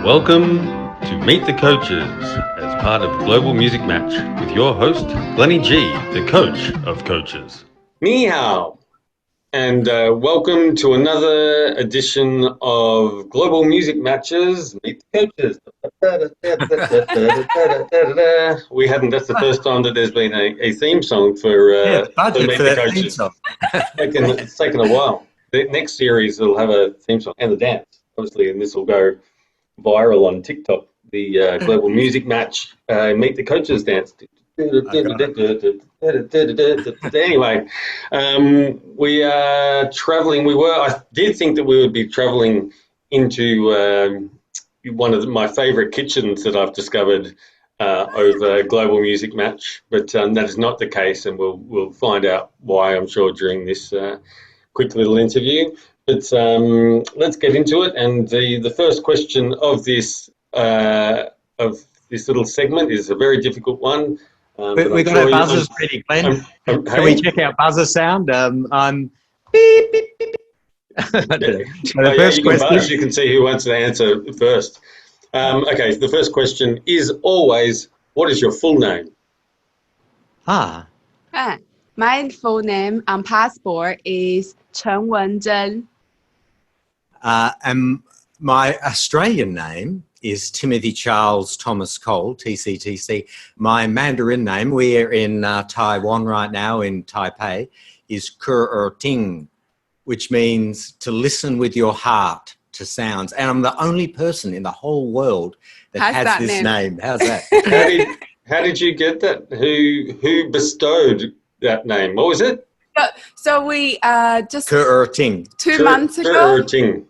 Welcome to Meet the Coaches as part of Global Music Match with your host, Glenny G, the coach of coaches. Ni hao, and welcome to another edition of Global Music Matches, Meet the Coaches. We hadn't, that's the first time that there's been a theme song for budget Meet for the that theme Coaches. song. It's taken a while. The next series will have a theme song and a dance, obviously, and this will go viral on TikTok. The Global Music Match Meet the Coaches dance. Anyway, we are traveling. I did think that we would be traveling into one of my favorite kitchens that I've discovered over Global Music Match, but that is not the case, and we'll find out why, I'm sure, during this quick little interview. But let's get into it. And the first question of this little segment is a very difficult one. We've got our buzzers ready, Glenn. Can we check our buzzer sound? I'm beep, beep, beep, beep. The first question. You can see who wants to answer first. Okay, the first question is always, what is your full name? My full name on passport is Chen Wen-zhen. And my Australian name is Timothy Charles Thomas Cole, TCTC. My Mandarin name, we're in Taiwan right now, in Taipei, is Ting, which means to listen with your heart to sounds. And I'm the only person in the whole world that has this name. How's that? How did you get that? Who bestowed that name? What was it? So we just Ting. 2 months ago. Ting.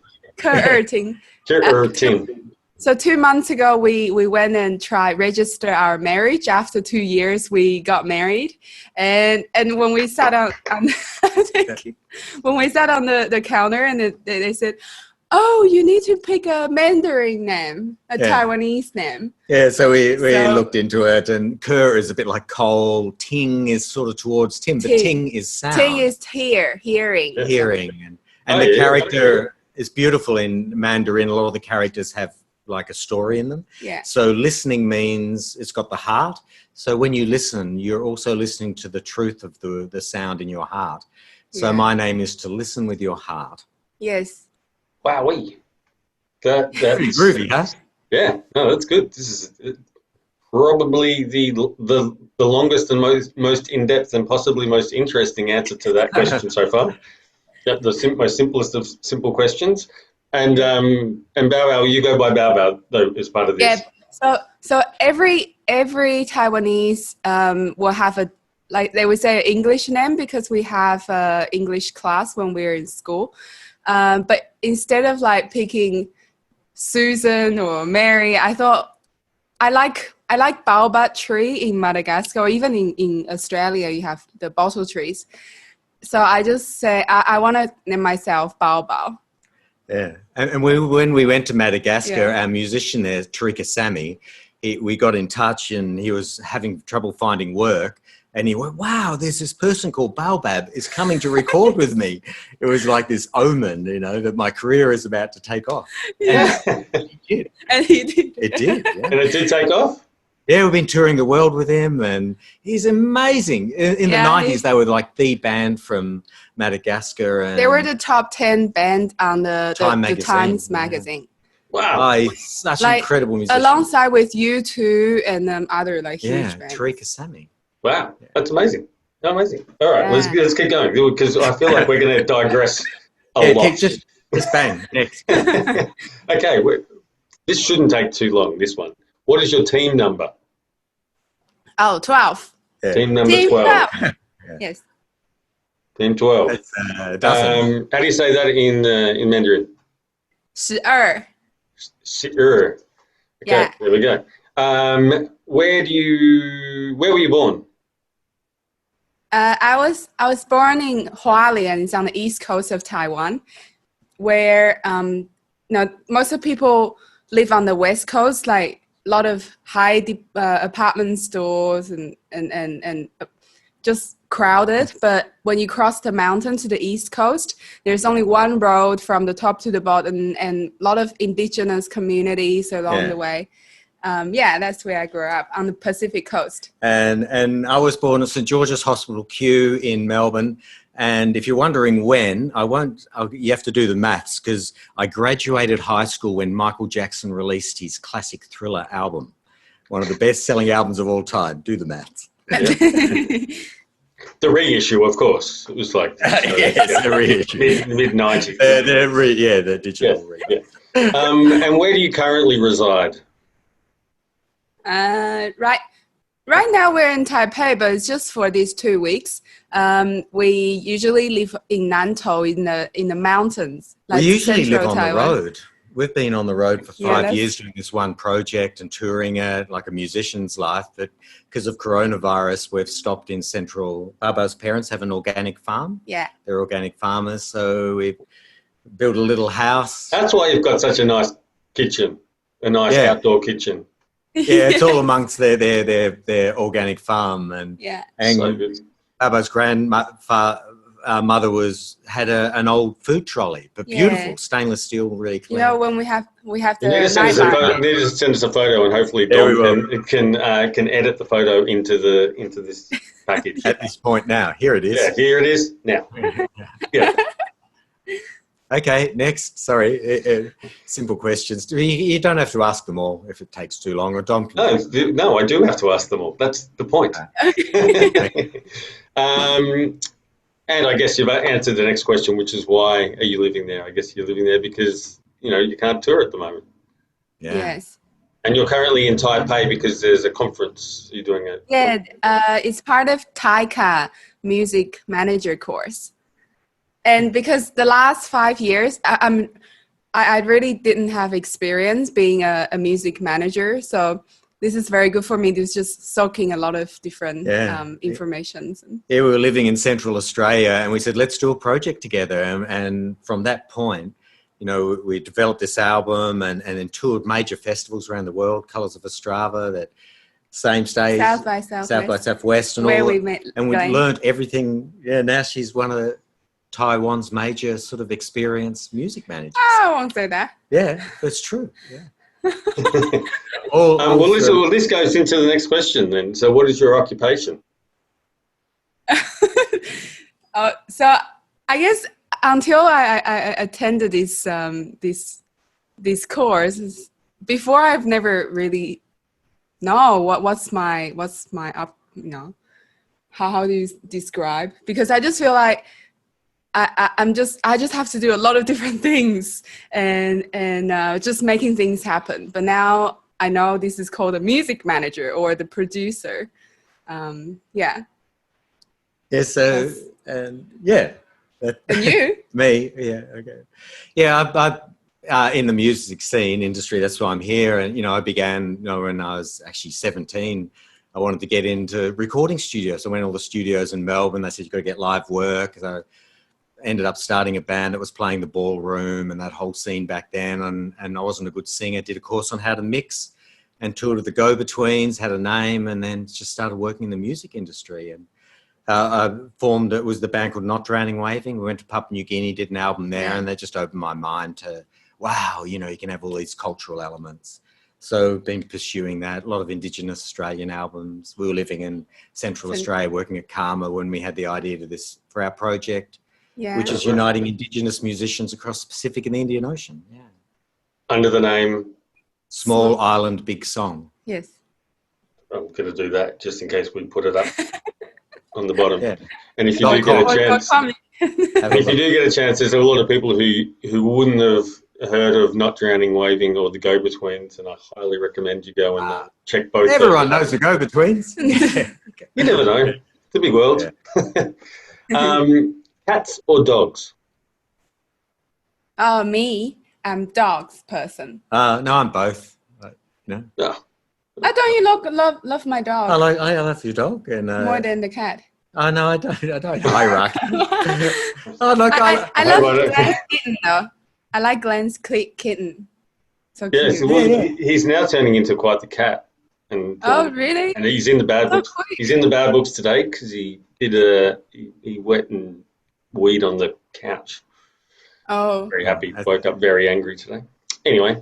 So 2 months ago, we went and register our marriage. After 2 years, we got married, and when we sat on when we sat on the counter, and they said, "Oh, you need to pick a Mandarin name, a Taiwanese name." Yeah, so we looked into it, and Kerr is a bit like Cole. Ting is sort of towards Tim, but Ting is sound. Ting is hearing. And the character is beautiful in Mandarin. A lot of the characters have like a story in them. Yeah. So listening means it's got the heart. So when you listen, you're also listening to the truth of the sound in your heart. So my name is to listen with your heart. Yes. Wowee. That's groovy, huh? Yeah. No, that's good. This is probably the longest and most in-depth and possibly most interesting answer to that question so far. The most simplest of simple questions. And BaoBao, you go by BaoBao though as part of this. Yeah. So every Taiwanese will have they would say an English name because we have English class when we're in school. But instead of picking Susan or Mary, I thought I like baobab tree in Madagascar, or even in Australia you have the bottle trees. So I just say I want to name myself BaoBao. Yeah, and when we went to Madagascar, our musician there, Tarika Sami, we got in touch, and he was having trouble finding work, and he went, "Wow, there's this person called Baobab is coming to record with me." It was like this omen, that my career is about to take off. Yeah, and he did. And he did. It did. Yeah. And it did take off. Yeah, we've been touring the world with him, and he's amazing. In the 90s, they were like the band from Madagascar. And they were the top 10 band on the Times magazine. Wow. Oh, he's such an incredible musician. Alongside with U2 and other huge bands. Tarika Sami. Wow, that's amazing. Amazing. All right, let's keep going, because I feel like we're going to digress a lot. Just bang, next. Okay, this shouldn't take too long, this one. What is your team number? Oh, 12. Yeah. Team number 12. Yes. Team 12. How do you say that in Mandarin? 12. 12. Okay, there we go. Where were you born? I was born in Hualien. It's on the east coast of Taiwan, where most of the people live on the west coast, like a lot of high apartment stores and just crowded. But when you cross the mountain to the east coast, there's only one road from the top to the bottom, and a lot of indigenous communities along the way. That's where I grew up, on the Pacific coast. And I was born at St George's Hospital Kew in Melbourne. And if you're wondering when, you have to do the maths, because I graduated high school when Michael Jackson released his classic Thriller album, one of the best-selling albums of all time. Do the maths. The reissue, of course. It was like the reissue. Mid-90s. The digital reissue. And where do you currently reside? Right now we're in Taipei, but it's just for these 2 weeks. We usually live in Nantou in the mountains. Like we usually live on Taiwan. the road. We've been on the road for 5 years doing this one project and touring it like a musician's life. But because of coronavirus, we've stopped in central. BaoBao's parents have an organic farm. Yeah. They're organic farmers. So we've built a little house. That's why you've got such a nice kitchen, a nice outdoor kitchen. Yeah, it's all amongst their organic farm. And So good. BaoBao's mother had an old food trolley, but beautiful, stainless steel, really clean. You know, when we have the You need to send us a photo, and hopefully Dom can edit the photo into this package. At this point now, here it is. Yeah, here it is now. Yeah. Okay, next. Sorry, simple questions. You don't have to ask them all if it takes too long, or Dom can. No, I do have to ask them all. That's the point. And I guess you've answered the next question, which is why are you living there? I guess you're living there because, you can't tour at the moment. Yeah. Yes. And you're currently in Taipei because there's a conference you're doing it. Yeah, it's part of TAICA music manager course. And because the last 5 years, I really didn't have experience being a music manager. So this is very good for me. It's just soaking a lot of different information. Yeah, we were living in Central Australia and we said, let's do a project together. And from that point, we developed this album and then toured major festivals around the world, Colours of Ostrava, that same stage, South by Southwest, and where all. We met and we Glenn. learned everything. Yeah, now she's one of Taiwan's major sort of experienced music managers. Oh, I won't say that. Yeah, that's true. Yeah. This goes into the next question then. So what is your occupation? So I guess until I attended this course, before I've never really know what's my how do you describe? Because I just feel like I just have to do a lot of different things and just making things happen. But now I know this is called a music manager or the producer. Yeah. So and yeah. And you? Me. Yeah. Okay. Yeah. I in the music scene industry. That's why I'm here. And I began. When I was actually 17. I wanted to get into recording studios. I went to all the studios in Melbourne. They said you've got to get live work. So I ended up starting a band that was playing the ballroom and that whole scene back then. And I wasn't a good singer. Did a course on how to mix and toured with the Go-Betweens, had a name, and then just started working in the music industry. And I formed, it was the band called Not Drowning Waving. We went to Papua New Guinea, did an album there, and that just opened my mind to, wow, you can have all these cultural elements. So been pursuing that, a lot of Indigenous Australian albums. We were living in Central Australia, working at Karma when we had the idea to this for our project, which is uniting Indigenous musicians across the Pacific and the Indian Ocean. Yeah. Under the name? Small Island, Big Song. Yes. I'm going to do that just in case we put it up on the bottom. Yeah. And if you do get a chance, there's a lot of people who wouldn't have heard of Not Drowning Waving or the Go-Betweens, and I highly recommend you go and check both. Everyone knows the Go-Betweens. You never know. It's a big world. Yeah. Cats or dogs? Me. I'm dogs person. No, I'm both. No. Why don't you love my dog? I love your dog and more than the cat. Oh no, I don't hierarchy. I love Glenn's kitten though. I like Glenn's kitten. So cute. Yes, he's now turning into quite the cat. And Oh, really? and he's in the bad So books. quick. He's in the bad books today because he wet and weed on the couch. Oh. Very happy. Woke up very angry today. Anyway,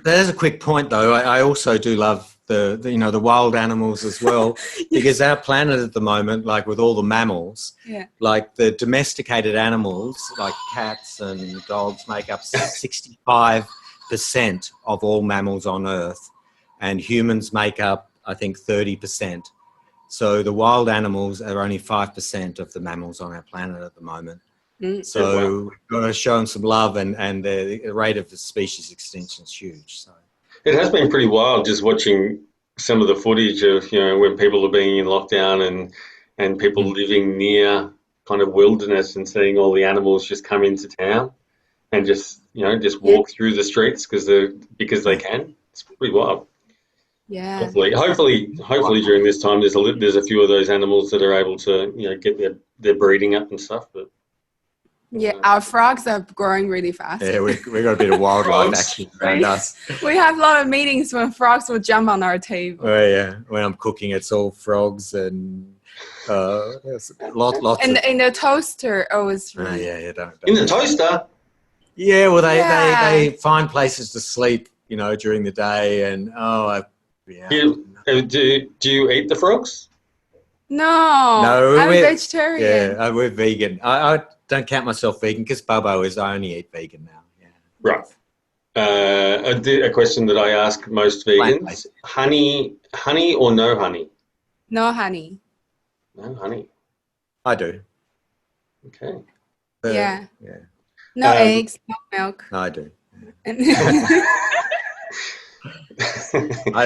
There's a quick point though. I also do love the wild animals as well, because our planet at the moment, like with all the mammals, Yeah. like the domesticated animals like cats and dogs make up 65% of all mammals on Earth, and humans make up, I think, 30%. So the wild animals are only 5% of the mammals on our planet at the moment. So we've got to show them some love, and the rate of the species extinction is huge. So it has been pretty wild just watching some of the footage of when people are being in lockdown and people living near kind of wilderness and seeing all the animals just come into town and just walk through the streets because they can. It's pretty wild. Yeah. Hopefully during this time there's a few of those animals that are able to get their breeding up and stuff. But Yeah, our frogs are growing really fast. yeah, we got a bit of wildlife action around us. We have a lot of meetings when frogs will jump on our table. Oh yeah, when I'm cooking, it's all frogs and lots. And in the toaster, it's Oh really. yeah, don't. in the toaster. Yeah, well they Yeah. find places to sleep, during the day, and Do you eat the frogs? No, I'm vegetarian. Yeah, we're vegan. I don't count myself vegan because BaoBao is. I only eat vegan now. Yeah. Right. A question that I ask most vegans: honey or no honey? No honey. No honey. I do. Okay. Yeah. Yeah. No eggs, no milk. I do. I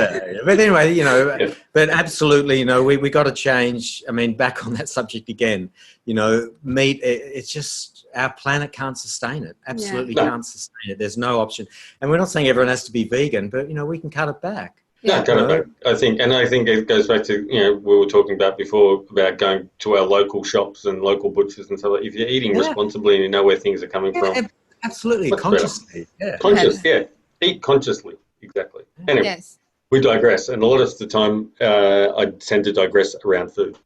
don't know. But anyway, but absolutely, we got to change. I mean, back on that subject again, meat, it's just our planet can't sustain it. Absolutely can't sustain it. There's no option. And we're not saying everyone has to be vegan, but, we can cut it back. No, cut it back. I think it goes back to, we were talking about before about going to our local shops and local butchers and stuff. If you're eating responsibly and you know where things are coming from. Absolutely. Consciously. Yeah. Eat consciously. Exactly. Anyway, Yes. we digress, and a lot of the time I tend to digress around food.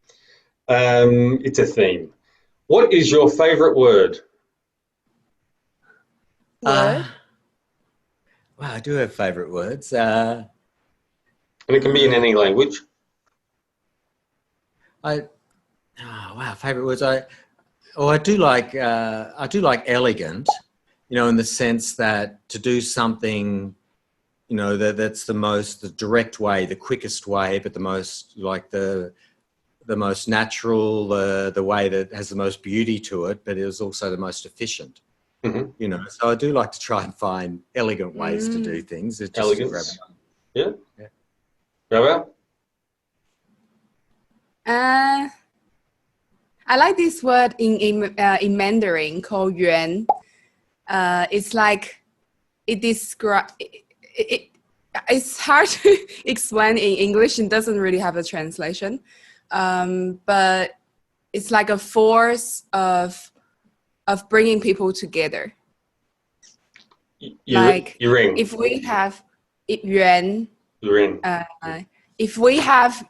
It's a theme. What is your favourite word? Word? Well, I do have favourite words. And it can be in any language. Favourite words. I do like elegant, in the sense that to do something, that's the direct way, the quickest way, but the most the most natural, the way that has the most beauty to it, but it is also the most efficient. Mm-hmm. So I do like to try and find elegant ways to do things. It's just elegance. Yeah. BaoBao? I like this word in Mandarin called yuan. It's like it describes. It's hard to explain in English and doesn't really have a translation. But it's like a force of bringing people together. If we have yuan, if we have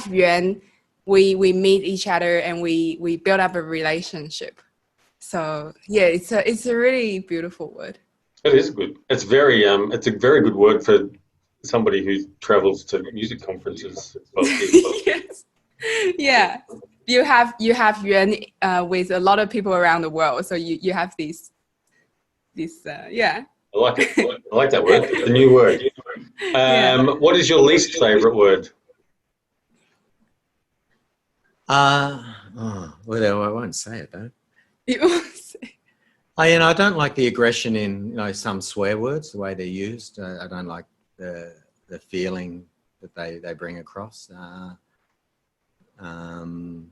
yuan, we meet each other and we build up a relationship. So yeah, it's a really beautiful word. It is good. It's it's a very good word for somebody who travels to music conferences. Yes. Yeah. You have yuan with a lot of people around the world, so you have this yeah. I like it. I like that word. The new word. What is your least favorite word? Well, I won't say it though. You won't say. I don't like the aggression in some swear words, the way they're used. I don't like the feeling that they bring across. But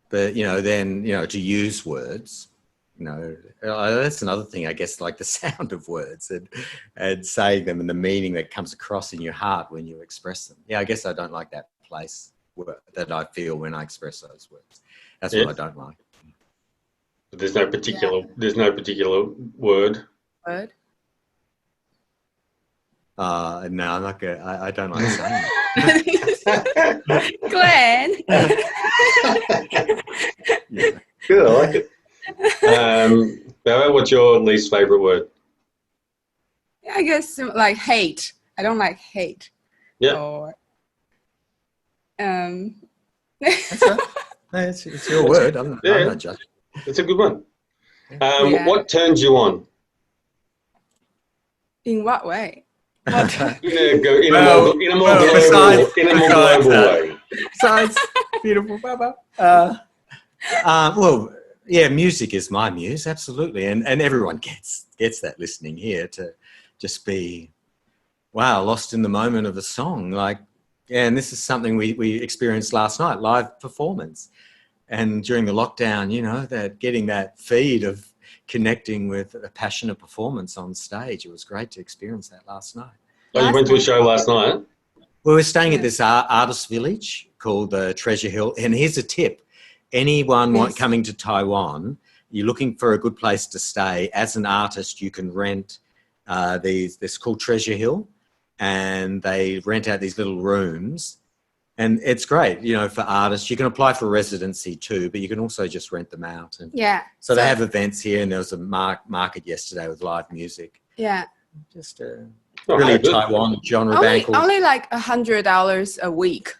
then to use words, that's another thing, I guess, like the sound of words and saying them and the meaning that comes across in your heart when you express them. Yeah, I guess I don't like that place that I feel when I express those words. That's what I don't like. But there's no particular word. No, I'm not good. I don't like saying Glenn. yeah. Good, I like it. What's your least favourite word? I guess like hate. I don't like hate. Yeah. Or That's right. No, it's your word. I'm not judging. It's a good one. Yeah. What turns you on? In what way? What? In a more global way. Besides, beautiful, Baba. Well, yeah, music is my muse, absolutely, and everyone gets that listening here to just be, wow, lost in the moment of a song. Like, yeah, and this is something we experienced last night, live performance, and during the lockdown, you know, that getting that feed of connecting with a passionate performance on stage. It was great to experience that last night. Oh, you went to a show last night? Well, we're staying at this artist village called Treasure Hill. And here's a tip. Anyone coming to Taiwan, you're looking for a good place to stay. As an artist, you can rent this called Treasure Hill, and they rent out these little rooms. And it's great, you know, for artists. You can apply for residency too, but you can also just rent them out. And so they have events here, and there was a market yesterday with live music. Yeah. Just really Taiwan genre band. Only like $100 a week.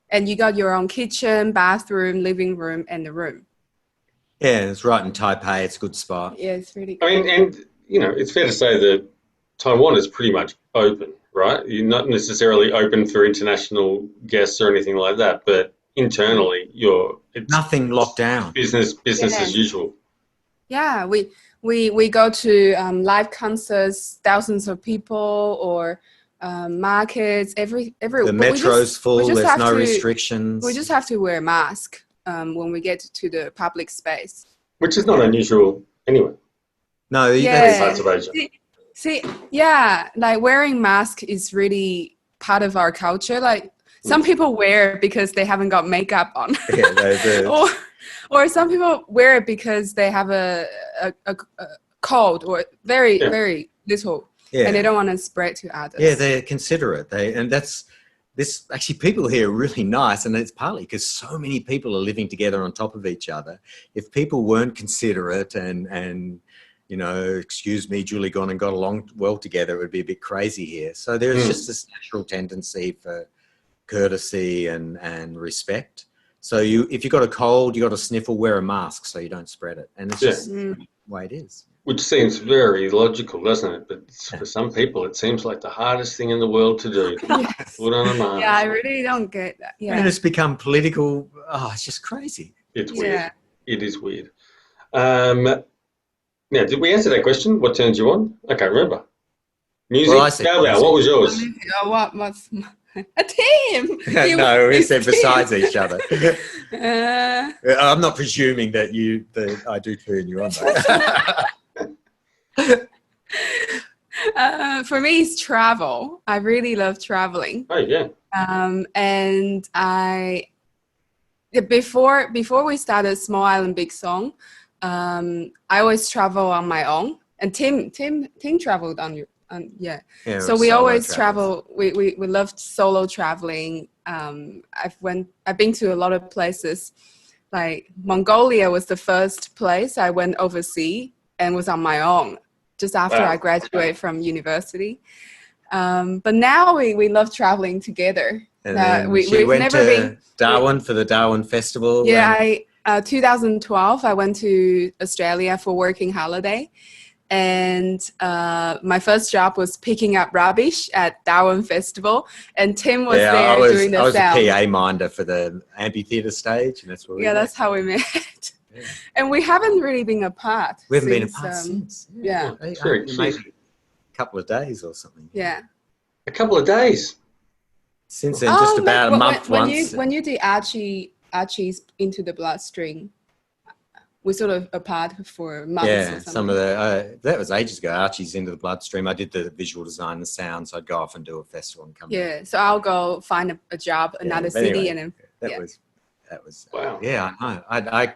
And you got your own kitchen, bathroom, living room, and the room. Yeah, it's right in Taipei. It's a good spot. Yeah, it's really good. I mean, and, you know, it's fair to say that Taiwan is pretty much open, right? You're not necessarily open for international guests or anything like that, but internally, it's nothing locked down. Business as usual. Yeah, we go to live concerts, thousands of people, or markets. Every the metro's full. There's no restrictions. We just have to wear a mask when we get to the public space, which is not unusual anyway. No, many parts of Asia. See, yeah, like wearing mask is really part of our culture. Like some people wear it because they haven't got makeup on, or some people wear it because they have a cold or very little, and they don't want to spread to others. Yeah, they're considerate. Actually, people here are really nice, and it's partly because so many people are living together on top of each other. If people weren't considerate and you know, excuse me, Julie gone and got along well together, it would be a bit crazy here. So there's just this natural tendency for courtesy and respect. So if you've got a cold, you got a sniffle, wear a mask so you don't spread it. And it's just the way it is. Which seems very logical, doesn't it? But for some people, it seems like the hardest thing in the world to do. Put on a mask. Yeah, I really don't get that. Yeah. And it's become political. Oh, it's just crazy. It's weird. Yeah. It is weird. Now, did we answer that question? What turns you on? I can't remember. Music? Well, BaoBao, what was yours? What's a team? No, we said besides each other. I'm not presuming that I do turn you on. For me, it's travel. I really love traveling. Oh yeah. And before we started Small Island Big Song, I always travel on my own. And Tim traveled on so we always travel. We loved solo traveling. I've been to a lot of places. Like Mongolia was the first place I went overseas and was on my own just after I graduated from university. But now we love traveling together. And we've never been Darwin for the Darwin Festival. Yeah, 2012 I went to Australia for working holiday. And my first job was picking up rubbish at Darwin Festival, and Tim was there doing the sound. I was a PA minder for the amphitheatre stage, and that's where that's how we met. Yeah. And we haven't really been apart. We haven't been apart since. Yeah. Maybe a couple of days or something. Yeah. A couple of days? Since then, just about a month once. When you did Archie's Into the Bloodstream, we're sort of apart for months. Yeah, some of that was ages ago. Archie's Into the Bloodstream. I did the visual design, the sound, so I'd go off and do a festival and come back. Yeah, so I'll go find a job, another city, anyway, and then that was wow. Yeah, I know.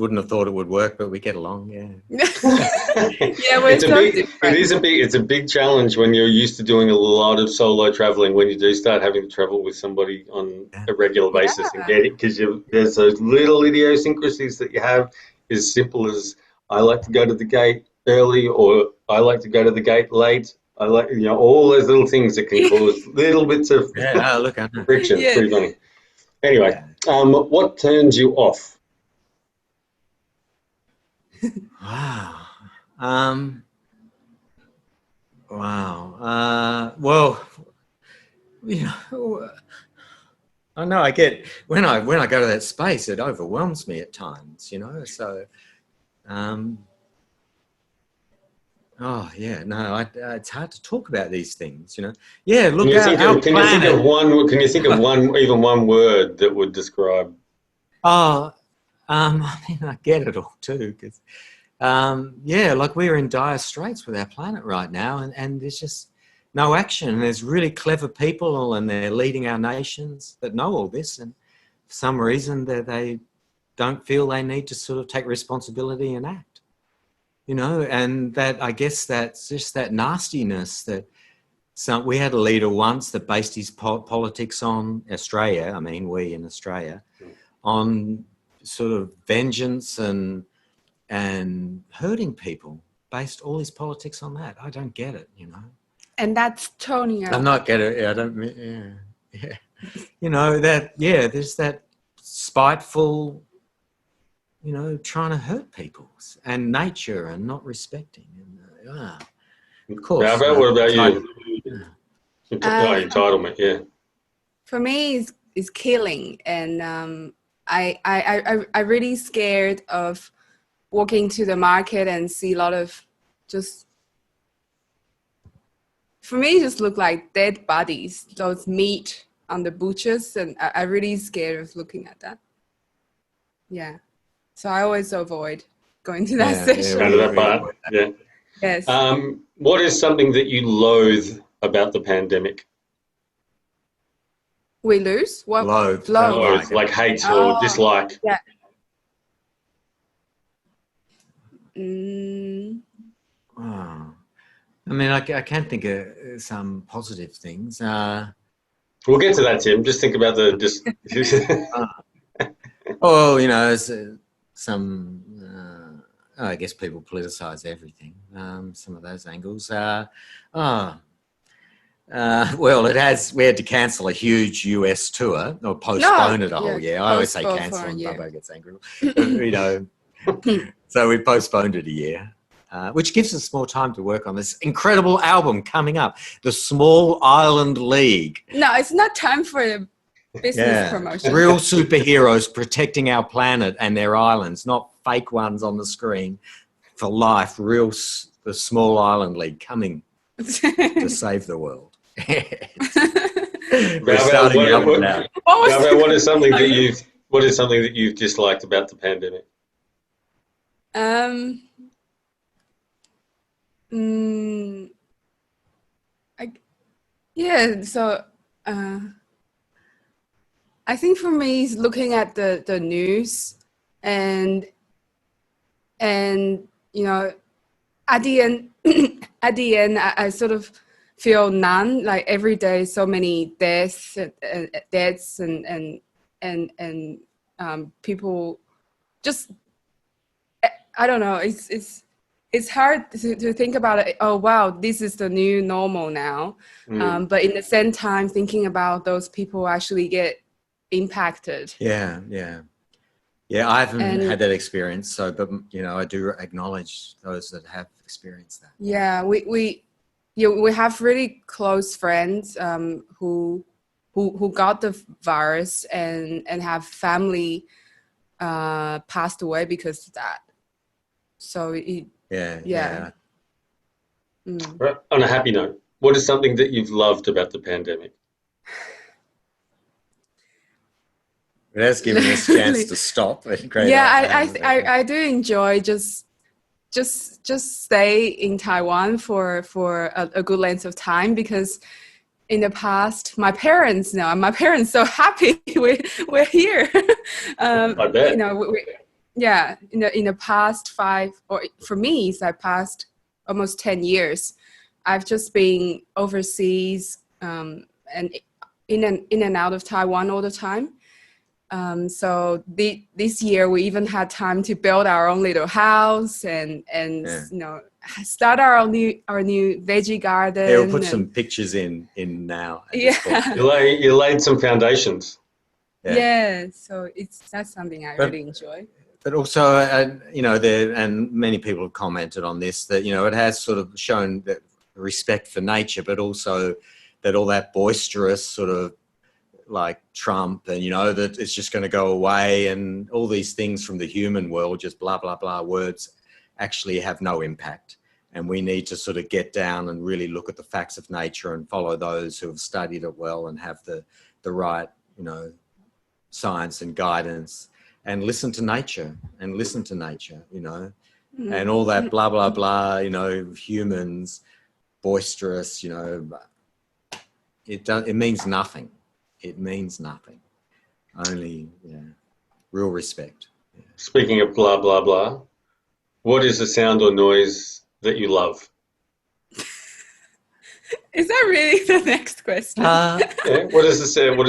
wouldn't have thought it would work, but we get along. Yeah. Yeah, we're It's a so big, different. it's a big challenge when you're used to doing a lot of solo traveling. When you do start having to travel with somebody on a regular basis and get it, because there's those little idiosyncrasies that you have, as simple as I like to go to the gate early, or I like to go to the gate late. I like, all those little things that can cause little bits of Yeah. Look, I know. friction. It's Yes. pretty funny. Anyway, Yeah. what turns you off? Wow. Wow. Well, I know I get when I go to that space, it overwhelms me at times. So. Oh yeah, no, it's hard to talk about these things. Yeah, look, Can you think our of Can you think planet. of one? Can you think of even one word that would describe? Oh, I mean, I get it all too, because yeah, like we're in dire straits with our planet right now, and there's just no action. There's really clever people, and they're leading our nations that know all this, and for some reason they don't feel they need to sort of take responsibility and act. And that, I guess that's just that nastiness that we had a leader once that based his politics on Australia. I mean, we in Australia, on sort of vengeance and hurting people, based all his politics on that. I don't get it, And that's Tonio. I'm not get it. I don't. Yeah. There's that spiteful, trying to hurt people and nature and not respecting. Of course. What about you? For Entitlement, yeah. For me, is killing, and I really scared of walking to the market and see a lot of just. For me, it just look like dead bodies, those meat on the butchers, and I really scared of looking at that. Yeah. So I always avoid going to that session. Go to that part. Yeah. Yes. What is something that you loathe about the pandemic? We lose? What? Loathe. Loathe, like hate or dislike. Yeah. Oh. I mean, I can't think of some positive things. We'll get to that, Tim. Just think about the Oh, some. I guess people politicise everything. Some of those angles. Well, we had to cancel a huge US tour or postpone it a whole year. I always say cancel and Bubba gets angry. So we postponed it a year, which gives us more time to work on this incredible album coming up, The Small Island League. No, it's not time for the business promotion. Real superheroes protecting our planet and their islands, not fake ones on the screen. For life, the Small Island League coming to save the world. We're starting up now. What is something that you've disliked about the pandemic? I think for me, it's looking at the news and at the end, I sort of feel numb. Like every day, so many deaths and people just. I don't know. It's hard to think about it. Oh wow, this is the new normal now. But in the same time, thinking about those people actually get impacted. Yeah. I haven't had that experience, but I do acknowledge those that have experienced that. Yeah, we have really close friends who got the virus and have family passed away because of that. So Yeah. On a happy note, what is something that you've loved about the pandemic? It has given us a chance to stop. I do enjoy just stay in Taiwan for a good length of time, because in the past, my parents so happy we're here. I bet. yeah, in the past 5, or for me, it's like past almost 10 years, I've just been overseas and in and out of Taiwan all the time. So this year we even had time to build our own little house and start our new veggie garden. Yeah, we'll put some pictures in now. Yeah. You laid some foundations. Yeah. So that's something I really enjoy. But also, and many people have commented on this, that, it has sort of shown that respect for nature, but also that all that boisterous sort of like Trump and, that it's just going to go away and all these things from the human world, just blah, blah, blah words actually have no impact. And we need to sort of get down and really look at the facts of nature and follow those who have studied it well and have the right, science and guidance, and listen to nature, and all that blah, blah, blah, humans, boisterous, it means nothing. It means nothing. Only, real respect. Yeah. Speaking of blah, blah, blah, what is the sound or noise that you love? Is that really the next question? What is the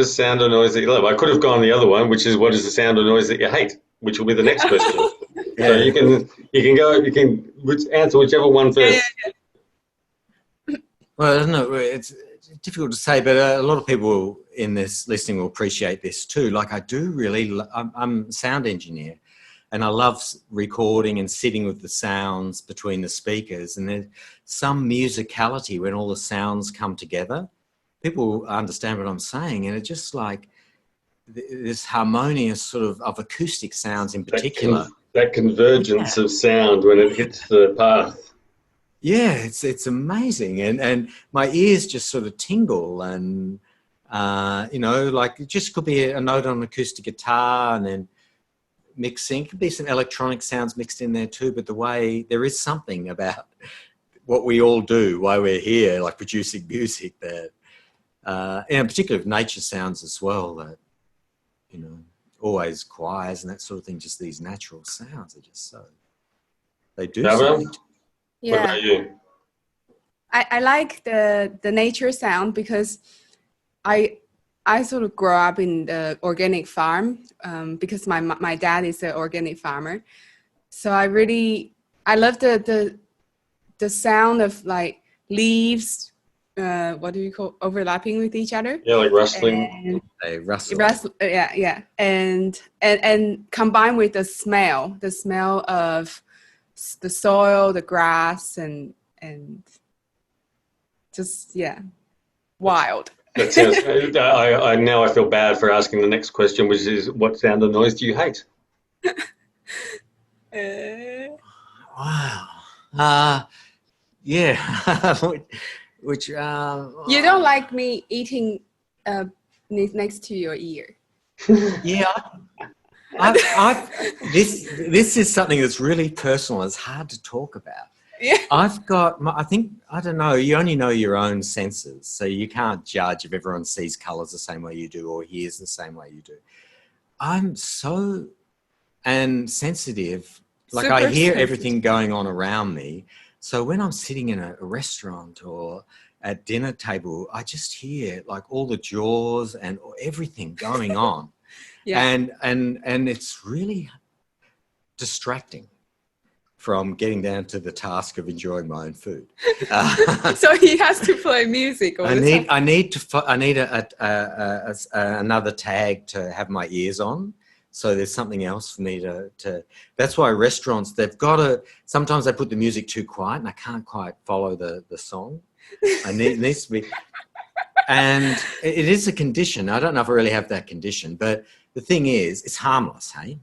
sound or noise that you love? I could have gone the other one, which is what is the sound or noise that you hate, which will be the next question. Yeah. So you can answer whichever one first. Yeah. Well, I don't know. It's difficult to say, but a lot of people in this listening will appreciate this too. Like I do really, I'm a sound engineer, and I love recording and sitting with the sounds between the speakers. And there's some musicality when all the sounds come together. People understand what I'm saying, and it's just like this harmonious sort of acoustic sounds in particular. That convergence of sound when it hits the path. Yeah, it's amazing, and my ears just sort of tingle, and like it just could be a note on an acoustic guitar, and then mixing. Could be some electronic sounds mixed in there too, but the way there is something about what we all do, why we're here, like producing music, that, and particularly with nature sounds as well, that always choirs and that sort of thing. Just these natural sounds are just so they do something. Yeah. What about you? I like the nature sound because I sort of grew up in the organic farm because my dad is an organic farmer. So I love the sound of like leaves, what do you call, overlapping with each other? Yeah, like rustling. They rustle. Yeah. And combined with the smell of the soil, the grass, and just, wild. That sounds, I now I feel bad for asking the next question, which is what sound or noise do you hate? Wow. Yeah. Which you don't like me eating next to your ear. Yeah. This is something that's really personal. It's hard to talk about. Yeah. I've got, I don't know, you only know your own senses, so you can't judge if everyone sees colours the same way you do or hears the same way you do. I'm so sensitive, like Super I hear sensitive. everything going on around me. So when I'm sitting in a restaurant or at dinner table, I just hear like all the jaws and everything going on. Yeah. And it's really distracting from getting down to the task of enjoying my own food. So he has to play music all the time. I need another tag to have my ears on. So there's something else for me to that's why restaurants, they've got to, sometimes they put the music too quiet and I can't quite follow the song. It needs to be, and it is a condition. I don't know if I really have that condition, but the thing is, it's harmless, hey?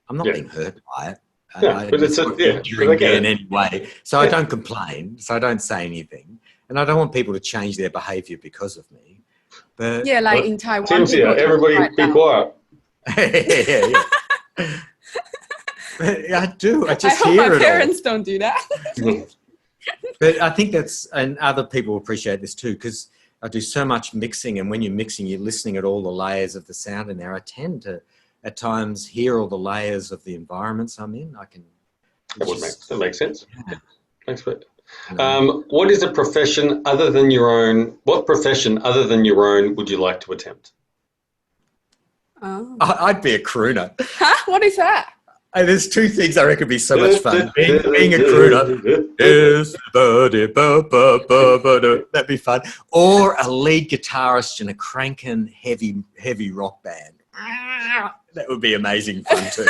I'm not being hurt by it. Yeah, but it's in any way. So I don't complain. So I don't say anything, and I don't want people to change their behaviour because of me. But Yeah, like in Taiwan, Tim's here. people Everybody be quiet. yeah. But I do. I just I hear hope my it parents don't do that. But I think that's, and other people appreciate this too, because I do so much mixing, and when you're mixing, you're listening at all the layers of the sound in there. I tend to, at times hear all the layers of the environments I'm in. I can. That makes sense. Yeah. Thanks for it. No. What is a profession other than your own? What profession other than your own would you like to attempt? Oh. I'd be a crooner. Huh? What is that? And there's two things I reckon would be so much fun. Being a crooner. Yes, that'd be fun. Or a lead guitarist in a cranking heavy rock band. That would be amazing fun too.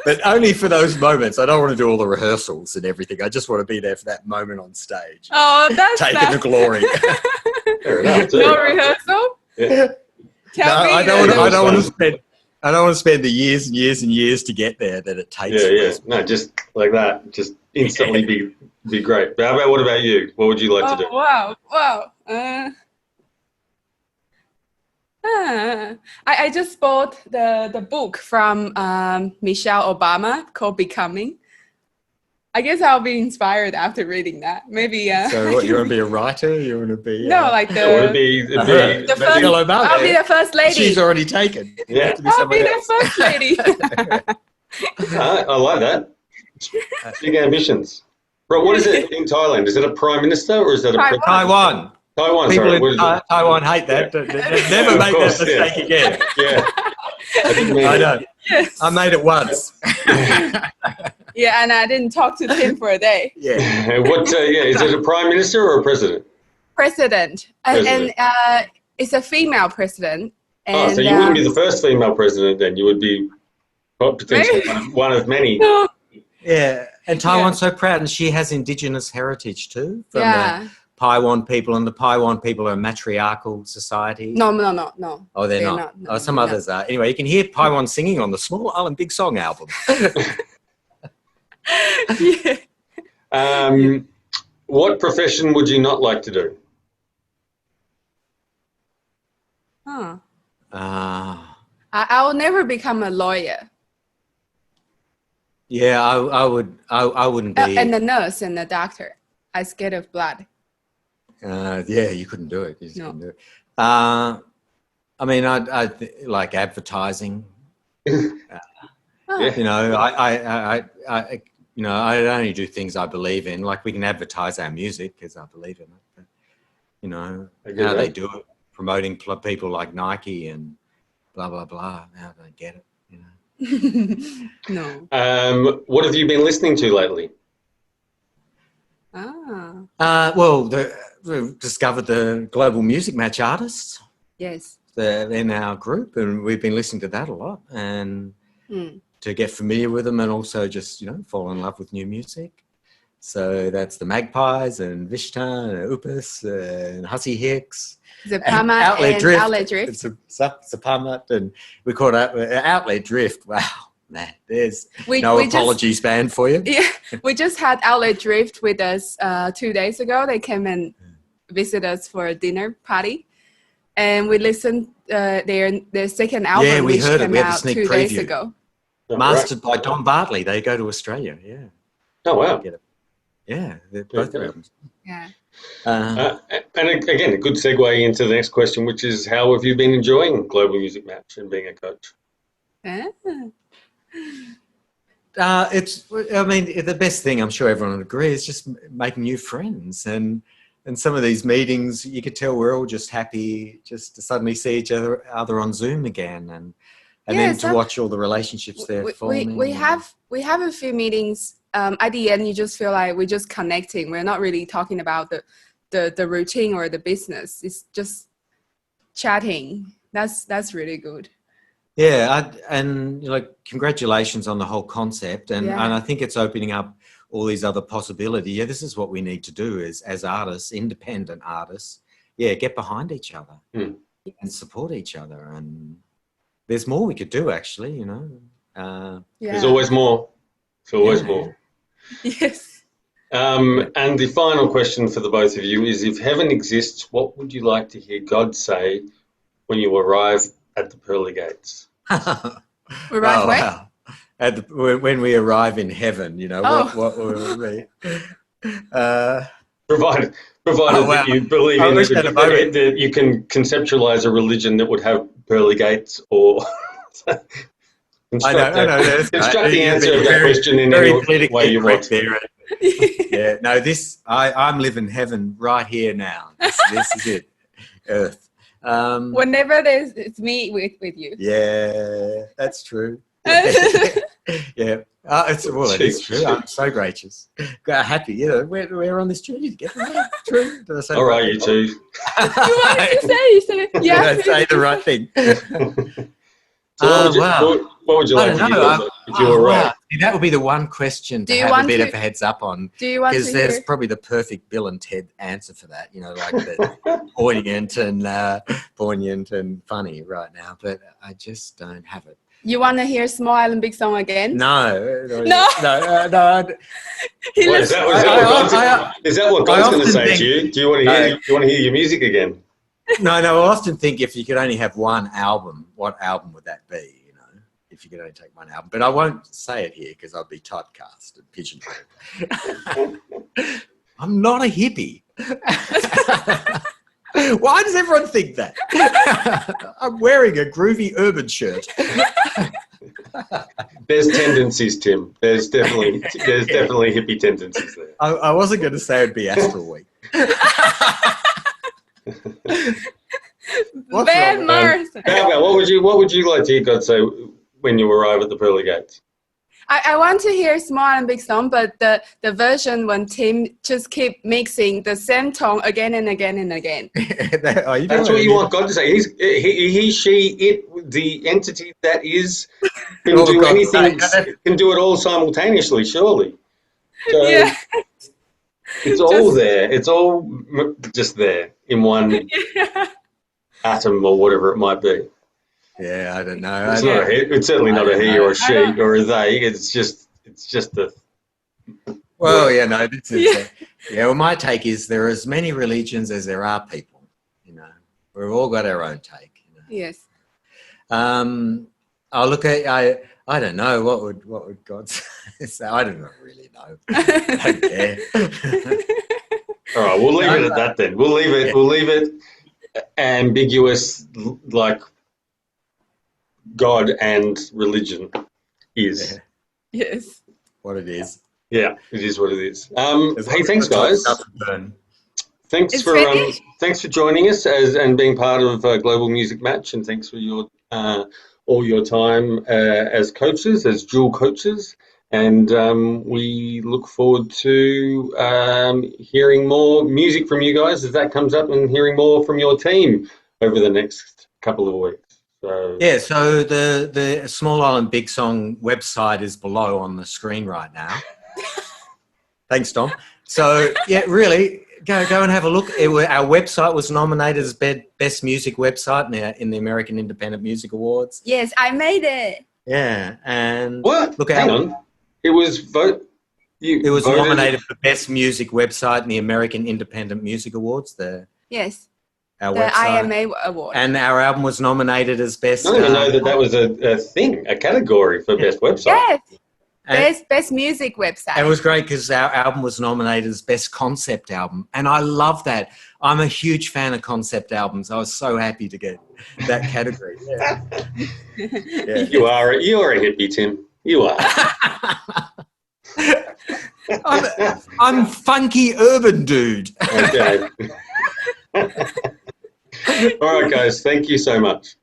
But only for those moments. I don't want to do all the rehearsals and everything. I just want to be there for that moment on stage. Oh, that's taking the glory. Fair enough, too. No rehearsal? Yeah. I don't want to spend the years and years and years to get there that it takes. Yeah. No, just like that. Just instantly be great. But what about you? What would you like to do? Wow. I just bought the book from Michelle Obama called Becoming. I guess I'll be inspired after reading that. Maybe. So what, you want to be a writer? You want to be? No, like the. Would it be the first, Obama. I'll be the first lady. She's already taken. Yeah. I'll be the first lady. I like that. Big ambitions. Bro, what is it in Thailand? Is it a prime minister or is it a president? Taiwan. Taiwan, People sorry. in Taiwan hate that. Never make course, that mistake again. Yeah. I know. Yes. I made it once. Yeah, and I didn't talk to Tim for a day. Yeah. Is it a prime minister or a president? President. And it's a female president. And, so you wouldn't be the first female president then. You would be potentially one of many. No. Yeah. And Taiwan's so proud, and she has indigenous heritage too from Yeah. the Paiwan people, and the Paiwan people are a matriarchal society. No. Oh, they're not. not. No, Some no. others are. Anyway, you can hear Paiwan singing on the Small Island Big Song album. Yeah. What profession would you not like to do? Huh. I will never become a lawyer. Yeah, I wouldn't be. And a nurse and a doctor. I'm scared of blood. Yeah, you couldn't do it. You just No. couldn't do it. I mean, I like advertising. Oh. You know, I only do things I believe in. Like we can advertise our music because I believe in it. But, you know, how they do it, promoting people like Nike and blah blah blah. How do they get it? You know. No. What have you been listening to lately? Well, we've discovered the Global Music Match artists. Yes. They're in our group, and we've been listening to that a lot, and to get familiar with them, and also just fall in love with new music. So that's the Magpies and Vishta and Upus and Hussey Hicks. Zapama and Outlet Drift. It's Zapamat, and we call it Outlet Drift. Wow, man, there's no apologies band for you. Yeah, we just had Outlet Drift with us 2 days ago. They came and visit us for a dinner party, and we listened their second album, Yeah, we which heard it. came We had the out sneak 2 days preview. ago. Mastered by Don Bartley. They go to Australia. Yeah. Oh wow. Yeah, they're both their albums. Yeah. And again, a good segue into the next question, which is how have you been enjoying Global Music Match and being a coach? The best thing, I'm sure everyone would agree, is just making new friends. And some of these meetings, you could tell we're all just happy just to suddenly see each other on Zoom again, and then to watch all the relationships they're forming. We have a few meetings. At the end, you just feel like we're just connecting. We're not really talking about the routine or the business. It's just chatting. That's really good. Yeah, congratulations on the whole concept, and I think it's opening up all these other possibilities. Yeah, this is what we need to do as artists, independent artists. Yeah, get behind each other and support each other, and there's more we could do actually. There's always more. There's always more. Yes. And the final question for the both of you is: if heaven exists, what would you like to hear God say when you arrive at the pearly gates? Wow. When we arrive in heaven, what will it be? Provided that you believe that you can conceptualize a religion that would have pearly gates, or I know. Construct the answer of that question in any way you want. There. Yeah, no, I'm living heaven right here now. This is it, Earth. Whenever it's me with you. Yeah, that's true. Yeah, it is true. I'm so gracious, happy. You know, we're on this journey together. True. Did I say all right, you two. You wanted to say? You said yeah. Did I say the right thing? So what would you like to do if you were right? Wow. That would be the one question to have a bit of a heads up on. Do you want to Because there's probably the perfect Bill and Ted answer for that. You know, like the poignant and funny right now. But I just don't have it. You want to hear Small Island Big Song again? No. Is that what God's going to say to you? Do you want to hear your music again? No. I often think if you could only have one album, what album would that be? You know, if you could only take one album. But I won't say it here because I'll be typecast and pigeonholed. I'm not a hippie. Why does everyone think that? I'm wearing a groovy urban shirt. There's tendencies, Tim. There's definitely hippie tendencies there. I wasn't going to say it'd be Astral Week. Van Morrison. What would you like to hear God say when you arrive at the pearly gates? I want to hear Small and Big Song, but the version when Tim just keep mixing the same tone again and again and again. That's what you want God to say. He, she, it, the entity that is can do anything, can do it all simultaneously, surely. So Yeah. it's all there. It's all just there in one atom or whatever it might be. Yeah, I don't know. It's certainly not a he or a she or a they. It's just the. Well, yeah, no. This is well, my take is there are as many religions as there are people. You know, we've all got our own take. You know? Yes. I'll look at. I don't know what would God say. I don't really know. I don't care. All right, we'll leave it at that then. We'll leave it ambiguous, like God and religion is. Yes. What it is. Yeah, it is what it is. Hey, thanks, guys. Thanks for joining us and being part of Global Music Match, and thanks for your all your time as coaches, as dual coaches. And we look forward to hearing more music from you guys as that comes up, and hearing more from your team over the next couple of weeks. So the Small Island Big Song website is below on the screen right now. Thanks, Tom. So yeah, really go and have a look. Our website was nominated as best music website in the American Independent Music Awards. Yes, I made it. Yeah, and what? Hang on. It was nominated for best music website in the American Independent Music Awards. Yes. Our the website. IMA award. And our album was nominated as best. I didn't even know that was a thing, a category for best website. Yes. Best music website. It was great because our album was nominated as best concept album, and I love that. I'm a huge fan of concept albums. I was so happy to get that category. Yeah. You're a hippie, Tim. You are. I'm funky urban dude. Okay. All right, guys. Thank you so much.